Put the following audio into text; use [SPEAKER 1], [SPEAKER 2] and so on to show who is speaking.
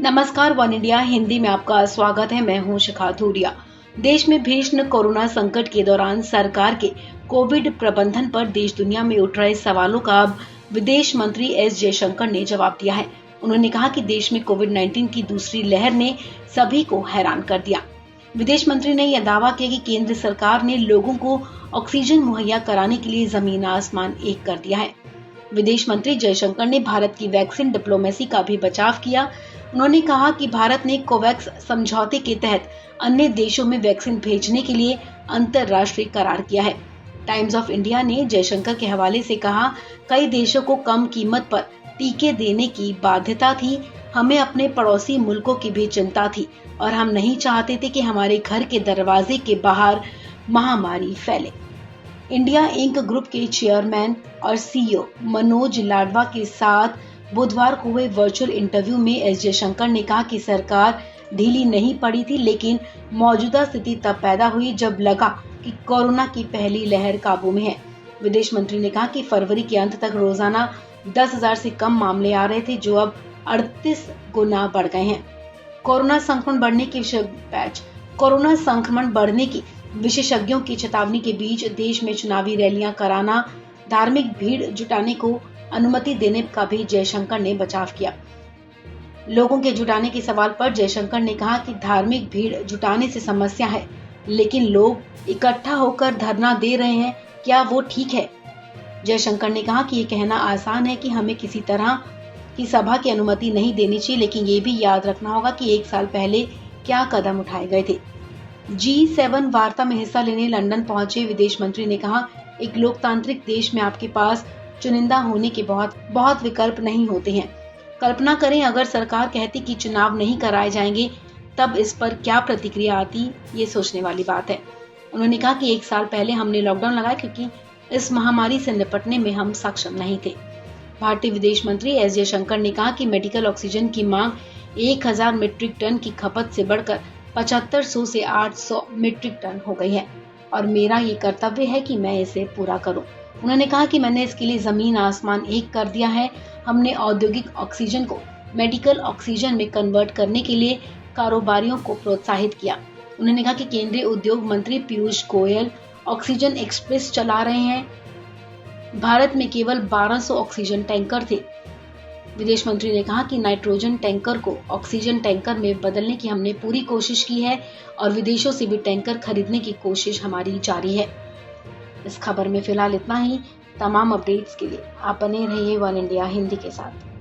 [SPEAKER 1] नमस्कार, one India Hindi में आपका स्वागत है। मैं हूं शिखा धूरिया। देश में भीषण कोरोना संकट के दौरान सरकार के कोविड प्रबंधन पर देश दुनिया में उठ रहे सवालों का अब विदेश मंत्री एस जयशंकर ने जवाब दिया है। उन्होंने कहा कि देश में कोविड-19 की दूसरी लहर ने सभी को हैरान कर दिया। विदेश मंत्री ने यह दावा किया कि केंद्र सरकार ने लोगों को ऑक्सीजन मुहैया कराने के लिए जमीन आसमान एक कर दिया है। विदेश मंत्री जयशंकर ने भारत की वैक्सीन डिप्लोमेसी का भी बचाव किया। उन्होंने कहा कि भारत ने कोवैक्स समझौते के तहत अन्य देशों में वैक्सीन भेजने के लिए अंतर्राष्ट्रीय करार किया है। टाइम्स ऑफ इंडिया ने जयशंकर के हवाले से कहा, कई देशों को कम कीमत पर टीके देने की बाध्यता थी। हमें अपने पड़ोसी मुल्कों की भी चिंता थी और हम नहीं चाहते थे कि हमारे घर के दरवाजे के बाहर महामारी फैले। इंडिया इंक ग्रुप के चेयरमैन और सीईओ मनोज लाडवा के साथ बुधवार को हुए वर्चुअल इंटरव्यू में एस जयशंकर ने कहा कि सरकार ढीली नहीं पड़ी थी, लेकिन मौजूदा स्थिति तब पैदा हुई जब लगा कि कोरोना की पहली लहर काबू में है। विदेश मंत्री ने कहा कि फरवरी के अंत तक रोजाना 10,000 से कम मामले आ रहे थे, जो अब 38 गुना बढ़ गए हैं। कोरोना संक्रमण बढ़ने की विशेषज्ञों की चेतावनी के बीच देश में चुनावी रैलियां कराना, धार्मिक भीड़ जुटाने को अनुमति देने का भी जयशंकर ने बचाव किया। लोगों के जुटाने के सवाल पर जयशंकर ने कहा कि धार्मिक भीड़ जुटाने से समस्या है, लेकिन लोग इकट्ठा होकर धरना दे रहे हैं, क्या वो ठीक है? जयशंकर ने कहा कि ये कहना आसान है कि हमें किसी तरह की सभा की अनुमति नहीं देनी चाहिए, लेकिन ये भी याद रखना होगा कि 1 साल पहले क्या कदम उठाए गए थे। G7 वार्ता में हिस्सा लेने लंदन पहुंचे विदेश मंत्री ने कहा, एक लोकतांत्रिक देश में आपके पास चुनिंदा होने के बहुत विकल्प नहीं होते हैं। कल्पना करें अगर सरकार कहती कि चुनाव नहीं कराए जाएंगे, तब इस पर क्या प्रतिक्रिया आती, ये सोचने वाली बात है। उन्होंने कहा कि 1 साल पहले हमने लॉकडाउन लगाया क्योंकि इस महामारी से निपटने में हम सक्षम नहीं थे। भारतीय विदेश मंत्री एस जयशंकर ने कहा कि मेडिकल ऑक्सीजन की मांग 1,000 मीट्रिक टन की खपत से बढ़कर 7500 से 800 मीट्रिक टन हो गई है और मेरा ये कर्तव्य है कि मैं इसे पूरा करूं। उन्होंने कहा कि मैंने इसके लिए जमीन आसमान एक कर दिया है। हमने औद्योगिक ऑक्सीजन को मेडिकल ऑक्सीजन में कन्वर्ट करने के लिए कारोबारियों को प्रोत्साहित किया। उन्होंने कहा कि केंद्रीय उद्योग मंत्री पीयूष गोयल ऑक्सीजन एक्सप्रेस चला रहे हैं। भारत में केवल 1200 ऑक्सीजन टैंकर थे। विदेश मंत्री ने कहा कि नाइट्रोजन टैंकर को ऑक्सीजन टैंकर में बदलने की हमने पूरी कोशिश की है और विदेशों से भी टैंकर खरीदने की कोशिश हमारी जारी है। इस खबर में फिलहाल इतना ही। तमाम अपडेट्स के लिए आप बने रहिए वन इंडिया हिंदी के साथ।